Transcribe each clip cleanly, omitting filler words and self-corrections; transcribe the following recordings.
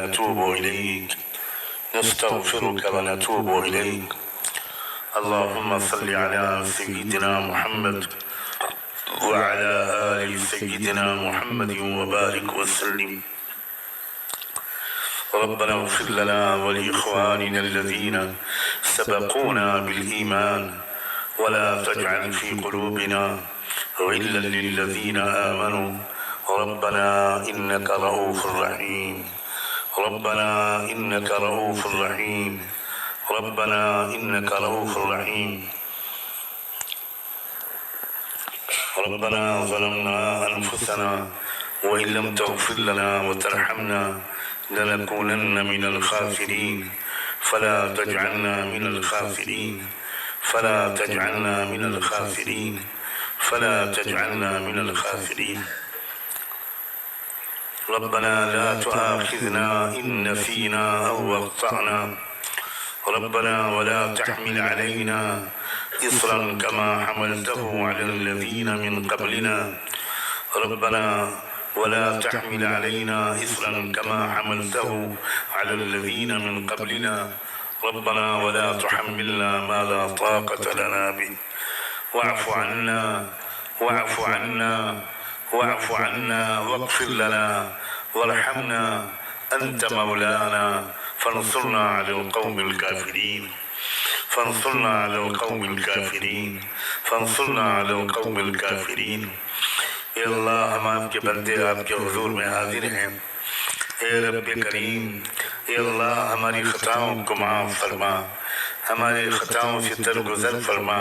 ونتوب إليك نستغفرك ونتوب إليك اللهم صل على سيدنا محمد وعلى آل سيدنا محمد وبارك وسلم ربنا اغفر لنا ولإخواننا الذين سبقونا بالإيمان ولا تجعل في قلوبنا غلا للذين آمنوا ربنا إنك رؤوف رحيم ربنا إنك رؤوف رحيم ربنا إنك رؤوف رحيم ربنا ظلمنا أنفسنا وإن لم تغفر لنا وترحمنا لنكونن من الخاسرين فلا تجعلنا من الخاسرين فلا تجعلنا من الخاسرين فلا تجعلنا من الخاسرين ربنا لا تؤاخذنا إن نسينا أو أخطأنا ربنا ولا تحمل علينا إصرا كما حملته على الذين من قبلنا ربنا ولا تحمل علينا إصرا كما حملته على الذين من قبلنا ربنا ولا تحملنا ما لا طاقة لنا به واعف عنا واعف عنا واعف عنا واغفر لنا وارحمنا أنت مولانا فانصرنا على القوم الكافرين فانصرنا على القوم الكافرين فانصرنا على القوم الكافرين اے اللہ ہم آپ کے بندے آپ کے حضور میں حاضر ہیں اے رب کریم اے اللہ ہماری خطاؤں کو معاف فرما ہمارے خطاؤں سے درگزر فرما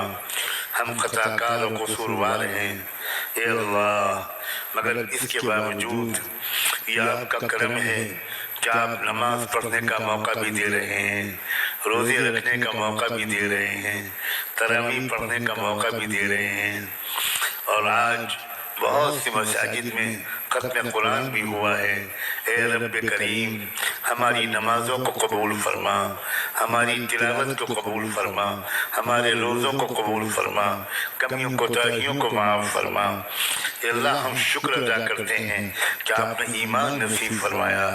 ہم خطا کار و قصوروار ہیں اے اللہ مگر اس کے باوجود یہ آپ کا کرم ہے کہ آپ نماز پڑھنے کا موقع بھی دے رہے ہیں روزے رکھنے کا موقع بھی دے رہے ہیں تراویح پڑھنے کا موقع بھی دے رہے ہیں اور آج بہت سی مساجد میں ختم قرآن بھی ہوا ہے اے رب کریم ہماری نمازوں کو قبول فرما ہماری تلاوت کو قبول فرما ہمارے روزوں کو قبول فرما کمیوں کوتاہیوں کو معاف فرما اے اللہ ہم شکر ادا کرتے ہیں کہ آپ نے ایمان نصیب فرمایا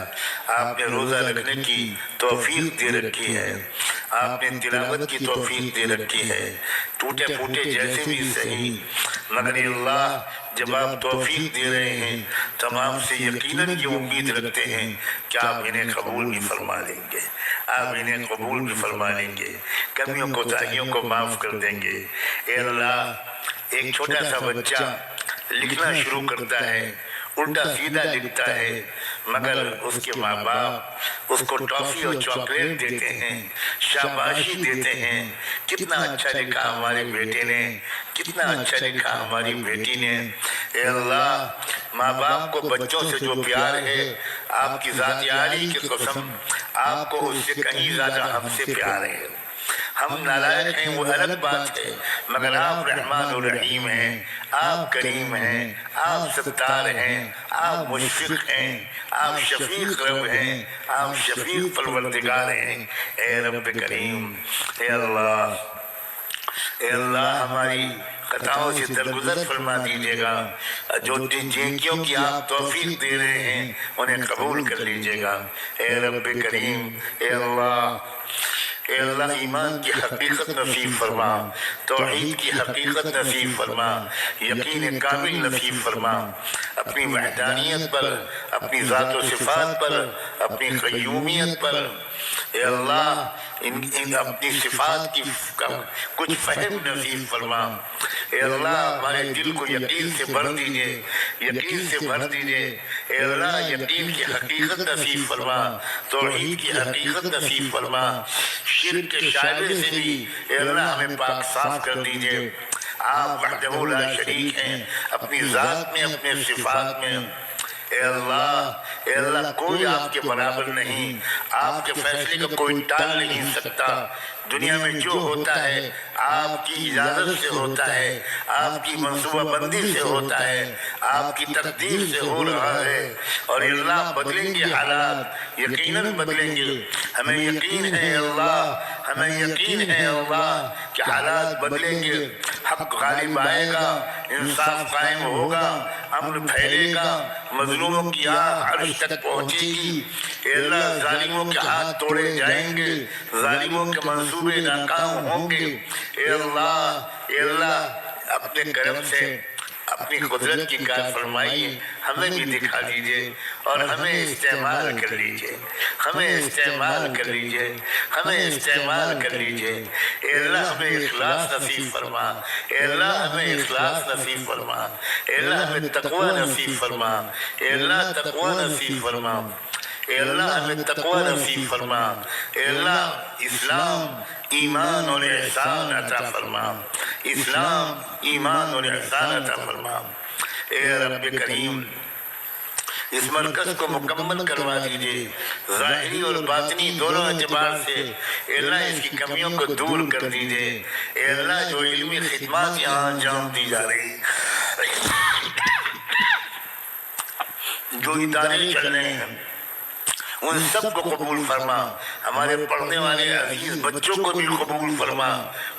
آپ نے روزہ رکھنے کی توفیق دے رکھی ہے آپ نے تلاوت کی توفیق دے رکھی ہے ٹوٹے پھوٹے جیسے بھی صحیح مگر اللہ جب آپ توفیق دے رہے ہیں تمام سے یقیناً یہ امید رکھتے ہیں کہ آپ انہیں قبول بھی فرما لیں گے آپ انہیں قبول بھی فرما لیں گے کمیوں کوتاہیوں کو معاف کر دیں گے اے اللہ ایک چھوٹا سا بچہ لکھنا شروع کرتا ہے الٹا سیدھا لکھتا ہے مگر اس کے ماں باپ اس کو ٹافی اور چاکلیٹ دیتے ہیں شاباشی دیتے ہیں کتنا اچھا لکھا ہمارے بیٹے نے کتنا اچھا لکھا ہماری بیٹی نے اے اللہ ماں باپ کو بچوں سے جو پیار ہے آپ کی ذات عالی کی قسم آپ کو اس سے کہیں زیادہ ہم سے پیار ہے ہم نالائق ہیں وہ الگ بات ہے مگر آپ رحمان الرحیم ہیں آپ کریم ہیں آپ ستار ہیں آپ مشفق ہیں آپ شفیق رب ہیں آپ شفیق پروردگار ہیں اے رب کریم اے اللہ ہماری خطاؤں سے درگزر فرما دیجئے گا جو نیکیوں کی آپ توفیق دے رہے ہیں انہیں قبول کر لیجئے گا اے رب کریم اے اللہ ایمان کی حقیقت نصیب فرما توحید کی حقیقت نصیب فرما یقین کامل نصیب فرما اپنی وحدانیت پر اپنی ذات و صفات پر اپنی قیومیت پر اے اللہ اپنی صفات کی کچھ فہم نصیب فرما اے اللہ ہمارے دل کو یقین سے بھر دیجئے یقین سے بھر دیجئے اے اللہ یقین کی حقیقت نصیب فرما توحید کی حقیقت نصیب فرما شرک کے شائبے سے بھی اے اللہ ہمیں پاک صاف کر دیجئے آپ وحدہ لا شریک ہیں اپنی ذات میں اپنے صفات میں اے اللہ کوئی آپ کے برابر نہیں آپ کے فیصلے کا کوئی ٹال نہیں سکتا دنیا میں جو ہوتا ہے آپ کی اجازت سے ہوتا ہے آپ کی منصوبہ بندی سے ہوتا ہے آپ کی تقدیر سے ہو رہا ہے اور اللہ بدلیں گے حالات یقیناً بدلیں گے ہمیں یقین ہے اللہ ہمیں یقین ہے اللہ کہ حالات بدلیں گے، حق غالب آئے گا، انصاف قائم ہوگا، امن پھیلے گا، مظلوموں کی آہ عرش تک پہنچے گی۔ اے اللہ ظالموں کے ہاتھ توڑے جائیں گے، ظالموں کے منصوبے ناکام ہوں گے۔ اے اللہ اپنے کرم سے اپنی قدرت کی کار فرمائیے، ہمیں بھی دکھا دیجئے اور ہمیں استعمال کر لیجئے، ہمیں استعمال کر لیجئے، ہمیں استعمال کر لیجئے۔ اے اللہ ہمیں اخلاص نصیب فرما، اے اللہ ہمیں اخلاص نصیب فرما، اے اللہ ہمیں تقوی نصیب فرما، اے اللہ تقوی نصیب فرما، اے اللہ ہمیں تقوی نصیب فرما، اے اللہ اسلام ایمان اور احسان عطا فرما، اسلام ایمان اور احسان عطا فرما۔ اے رب کریم اس مرکز کو مکمل کروا دیجئے، ظاہری اور باطنی دونوں اعتبار سے۔ اے اللہ اس کی کمیوں کو دور کر دیجئے۔ اے اللہ جو علمی خدمات یہاں انجام دی جا رہی، جو ادارے چل رہے ہیں، ان سب کو قبول فرما۔ ہمارے پڑھنے والے عزیز بچوں کو بھی قبول فرما،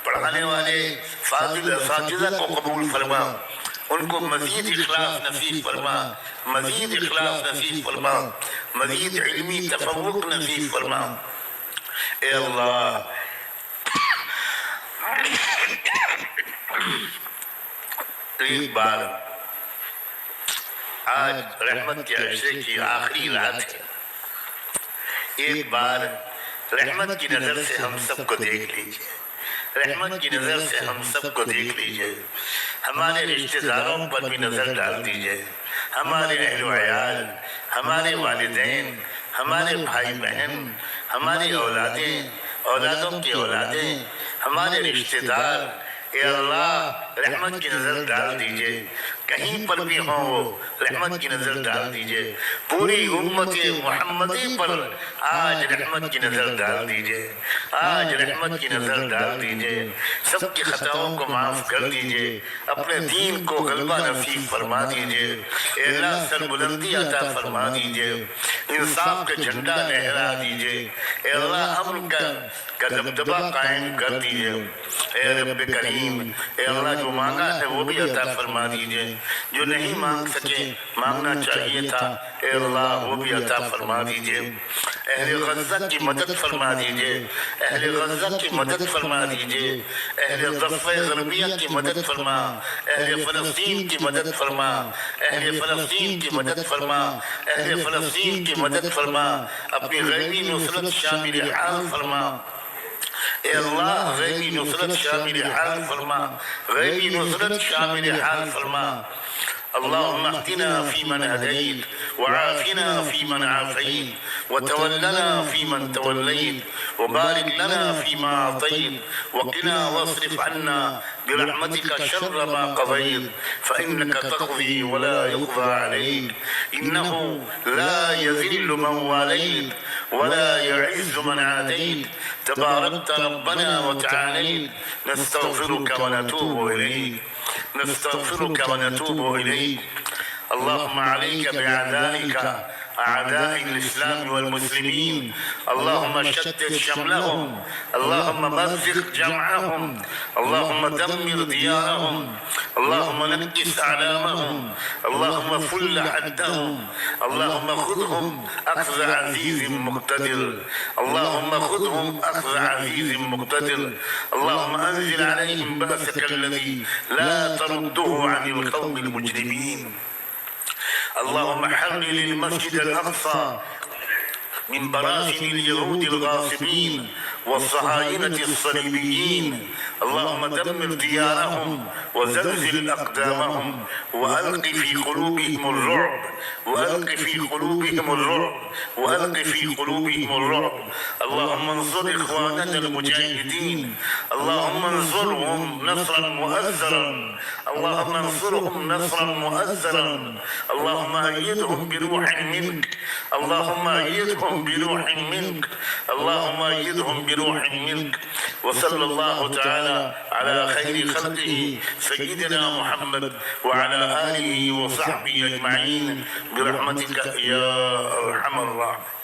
پڑھانے والے فاضل اساتذہ کو قبول فرما، ان کو مزید اخلاص نصیب فرما، مزید اخلاص نصیب فرما، مزید علمی تفوق نصیب فرما۔ اے اللہ ایک بار آج رحمت کے عشرے کی آخری رات ہے، ایک بار رحمت کی نظر سے ہم سب کو دیکھ لیجئے، رحمت کی نظر سے ہم سب کو دیکھ لیجئے، ہمارے رشتہ داروں پر بھی نظر ڈال دیجئے، ہمارے اہل و عیال، ہمارے والدین، ہمارے بھائی بہن، ہماری اولادیں، اولادوں کی اولادیں، ہمارے رشتہ دار۔ اے اللہ رحمت کی نظر ڈال دیجئے، کہیں پر بھی ہوں وہ رحمت کی نظر ڈال دیجئے، پوری امت محمدی پر آج رحمت کی نظر ڈال دیجئے، آج رحمت کی نظر ڈال دیجئے، سب کی خطاؤں کو معاف کر دیجئے، اپنے دین کو غلبہ نصیب فرما دیجئے۔ اے اللہ سربلندی عطا فرما دیجئے، انصاف کا جھنڈا لہرا دیجئے، اے اللہ امن کا دبدبہ قائم کر دیجئے۔ اے رب کریم اے اللہ جو مانگا ہے وہ بھی عطا فرما دیجئے، جو نہیں مانگ سکے مانگنا چاہیے تھا اے اللہ وہ بھی عطا فرما دیجئے۔ اہل غزہ کی مدد فرما دیجئے، اہل غزہ کی مدد فرما دیجئے، اہل ضفہ غربیہ کی مدد فرما، اہل فلسطین کی مدد فرما، اہل فلسطین کی مدد فرما، اہل فلسطین کی مدد فرما، اپنی غیبی نصرت شامل حال فرما۔ اے اللہ غیبی نصرت شامل حال فرما، غیبی نصرت شامل حال فرما۔ اللهم اهدنا فيمن هديت، وعافنا فيمن عافيت، وتولنا فيمن توليت، وبارك لنا فيما أعطيت، وقنا واصرف عنا برحمتك شر ما قضيت، فإنك تقضي ولا يقضى عليك، إنه لا يذل من واليت ولا يعز من عاديت، تباركت ربنا وتعاليت، نستغفرك ونتوب إليك، نستغفرك ونتوب إليك۔ اللهم عليك بأعدائك أعداء الإسلام والمسلمين، اللهم شتت شملهم، اللهم مزق جمعهم، اللهم دمر ديارهم، اللهم نكس أعلامهم، اللهم فل حدهم، اللهم خذهم أخذ عزيز مقتدر، اللهم خذهم أخذ عزيز مقتدر، اللهم أنزل عليهم بأسك الذي لا ترده عن القوم المجرمين، اللهم حرر المسجد الأقصى من براثن اليهود الغاصبين والصهاينة الصليبيين، اللهم دمر ديارهم وزلزل أقدامهم وألق في قلوبهم الرعب، وألق في قلوبهم الرعب، وألق في قلوبهم الرعب، اللهم انصر إخواننا المجاهدين، اللهم انصرهم نصرا مؤزرا، اللهم انصرهم نصرا مؤزرا، اللهم أيدهم بروح منك، اللهم أيدهم بروح منك، اللهم أيدهم بروح منك، وصلى الله تعالى على خير خلقه سيدنا محمد وعلى آله وصحبه أجمعين برحمتك يا أرحم الراحمين۔